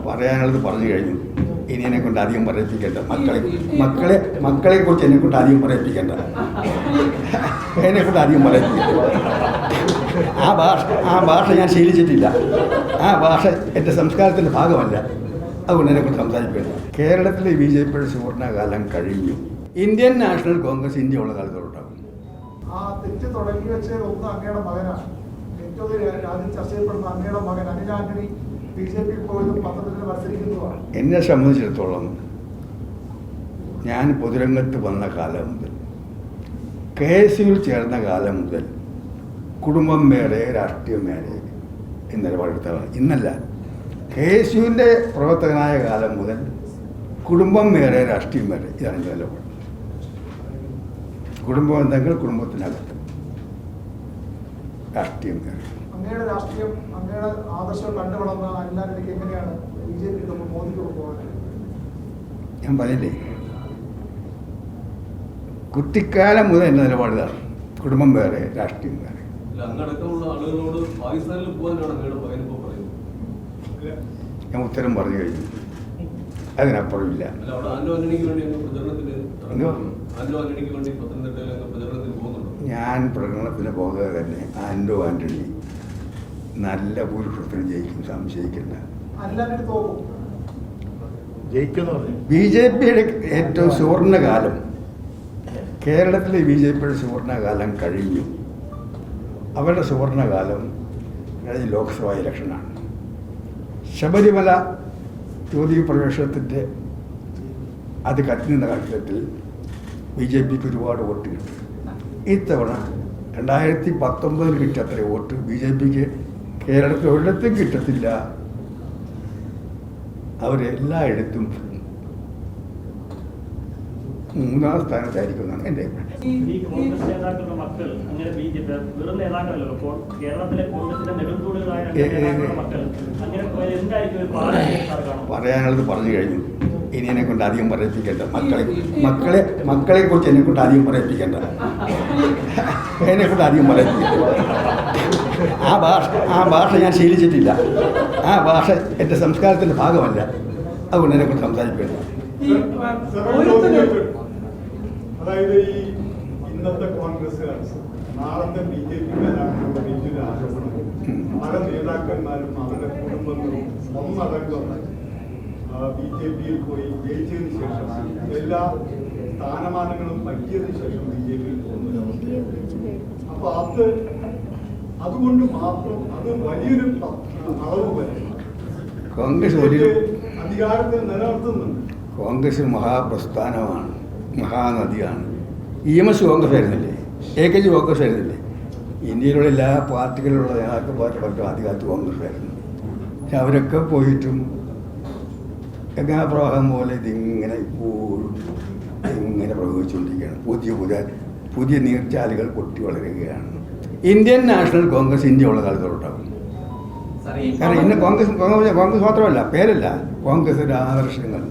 പറയാനുള്ളത് പറഞ്ഞു കഴിഞ്ഞു. ഇനി എന്നെ കൊണ്ട് അധികം പറയിപ്പിക്കേണ്ട. മക്കളെ കുറിച്ച് എന്നെ കൊണ്ട് അധികം പറയിപ്പിക്കേണ്ട. എന്നെ കൊണ്ട് അധികം പറയിപ്പിക്കേണ്ട. ആ ഭാഷ ഞാൻ ശീലിച്ചിട്ടില്ല. ആ ഭാഷ എൻ്റെ സംസ്കാരത്തിൻ്റെ ഭാഗമല്ല. അതുകൊണ്ട് എന്നെക്കൊണ്ട് സംസാരിക്കേണ്ട. കേരളത്തിലെ BJP സുവർണകാലം കഴിഞ്ഞു. ഇന്ത്യൻ നാഷണൽ കോൺഗ്രസ് ഇന്ത്യ ഉള്ള കാലത്തോട്ടാകും. ആ തെറ്റ് തുടങ്ങി വെച്ചത് ഒന്ന് അങ്ങയുടെ മകനാണ്. ഏറ്റവും രാജ്യം ചർച്ച ചെയ്യപ്പെടുന്ന അങ്ങയുടെ മകൻ അനിൽ ആന്റണി BJP പോയതും പത്രത്തിൽ മത്സരിക്കുന്നതാണ്. എന്നെ സംബന്ധിച്ചിടത്തോളം ഞാൻ പൊതുരംഗത്ത് വന്ന കാലം മുതൽ, KSUവിൽ ചേർന്ന കാലം മുതൽ കുടുംബം വേറെ രാഷ്ട്രീയം വേറെ എന്ന നിലപാടെടുത്തതാണ്. ഇന്നല്ല, KSUവിൻ്റെ പ്രവർത്തകനായ കാലം മുതൽ കുടുംബം വേറെ രാഷ്ട്രീയം വേറെ, ഇതാണ് എൻ്റെ നിലപാട്. കുടുംബ ബന്ധങ്ങൾ കുടുംബത്തിനകത്ത്, രാഷ്ട്രീയം വേറെ. അങ്ങയുടെ രാഷ്ട്രീയം, അങ്ങയുടെ ആദർശം കണ്ടുവളർന്ന അനിൽ ആന്റണിക്ക് എങ്ങനെയാണ് BJP മോദിക്ക് പോകാൻ? ഞാൻ പറഞ്ഞില്ലേ, കുട്ടിക്കാലം മുതൽ എൻ്റെ നിലപാടിതാണ്. കുടുംബം വേറെ രാഷ്ട്രീയം വേറെ. ഞാൻ ഉത്തരം പറഞ്ഞു കഴിഞ്ഞു. അതിനപ്പുറമില്ല. ഞാൻ പ്രകടനത്തിന് പോകാതെ തന്നെ ആന്റണി നല്ല ഭൂരിപക്ഷത്തിന് ജയിക്കും, സംശയിക്കില്ല. BJPയുടെ ഏറ്റവും സുവർണകാലം, കേരളത്തിലെ BJPയുടെ സുവർണകാലം കഴിഞ്ഞു. അവരുടെ സുവർണകാലം കഴിഞ്ഞ ലോക്സഭാ ഇലക്ഷനാണ്. ശബരിമല ജ്യോതി പ്രവേശനത്തിൻ്റെ അത് കത്തിനിന്ന ഘട്ടത്തിൽ BJPക്ക് ഒരുപാട് വോട്ട് കിട്ടി. ഇത്തവണ 2019 കിട്ടിയ അത്ര വോട്ട് BJPക്ക് കേരളത്തിൽ ഒരിടത്തും കിട്ടത്തില്ല. അവരെല്ലായിടത്തും 3ാം സ്ഥാനത്തായിരിക്കും എന്നാണ് എൻ്റെ അഭിപ്രായം. പറയാനുള്ളത് പറഞ്ഞു കഴിഞ്ഞു. ഇനി എന്നെ കൊണ്ട് അധികം പറയിപ്പിക്കേണ്ട. മക്കളെ കുറിച്ച് എന്നെ കൊണ്ട് അധികം പറയിപ്പിക്കേണ്ട. എന്നെ കൊണ്ട് അധികം പറയിപ്പിക്കേണ്ട. ആ ഭാഷ ഞാൻ ശീലിച്ചിട്ടില്ല. ആ ഭാഷ എൻ്റെ സംസ്കാരത്തിൻ്റെ ഭാഗമല്ല. അതുകൊണ്ട് എന്നെ കൊണ്ട് സംസാരിക്കേണ്ട. അതായത് ഈ ഇന്നത്തെ കോൺഗ്രസ് നാളത്തെ BJP-ക്കാരാണെന്നുള്ള വലിയൊരു ആരോപണം പല നേതാക്കന്മാരും അവരുടെ കുടുംബങ്ങളും ഒന്നടങ്കം BJP-യിൽ പോയി ജയിച്ചതിന് ശേഷം എല്ലാ സ്ഥാനമാനങ്ങളും പറ്റിയതിനു ശേഷം BJP-യിൽ പോകുന്നു. അപ്പൊ അതുകൊണ്ട് മാത്രം അത് വലിയൊരു അളവ് വരെ കോൺഗ്രസ് അധികാരത്തിൽ നിലനിർത്തുന്നുണ്ട്. കോൺഗ്രസ് മഹാപ്രസ്ഥാനമാണ്, മഹാനദിയാണ്. EMS കോൺഗ്രസ് ആയിരുന്നില്ലേ, AKG കോൺഗ്രസ് ആയിരുന്നില്ലേ. ഇന്ത്യയിലുള്ള എല്ലാ പാർട്ടികളിലുള്ള നേതാക്കന്മാരുടെ ആദ്യകാലത്ത് കോൺഗ്രസ് ആയിരുന്നു. പക്ഷെ അവരൊക്കെ പോയിട്ടും ഗംഗാപ്രവാഹം പോലെ ഇതിങ്ങനെ ഇപ്പോഴും ഇങ്ങനെ പ്രവഹിച്ചുകൊണ്ടിരിക്കുകയാണ്. പുതിയ നീർച്ചാലുകൾ പൊട്ടി വളരുകയാണ്. ഇന്ത്യൻ നാഷണൽ കോൺഗ്രസ് ഇന്ത്യ ഉള്ള കാലത്തോട്ടാകും. കാരണം ഇന്ന് കോൺഗ്രസ് മാത്രമല്ല, പേരല്ല, കോൺഗ്രസിൻ്റെ ആദർശങ്ങൾ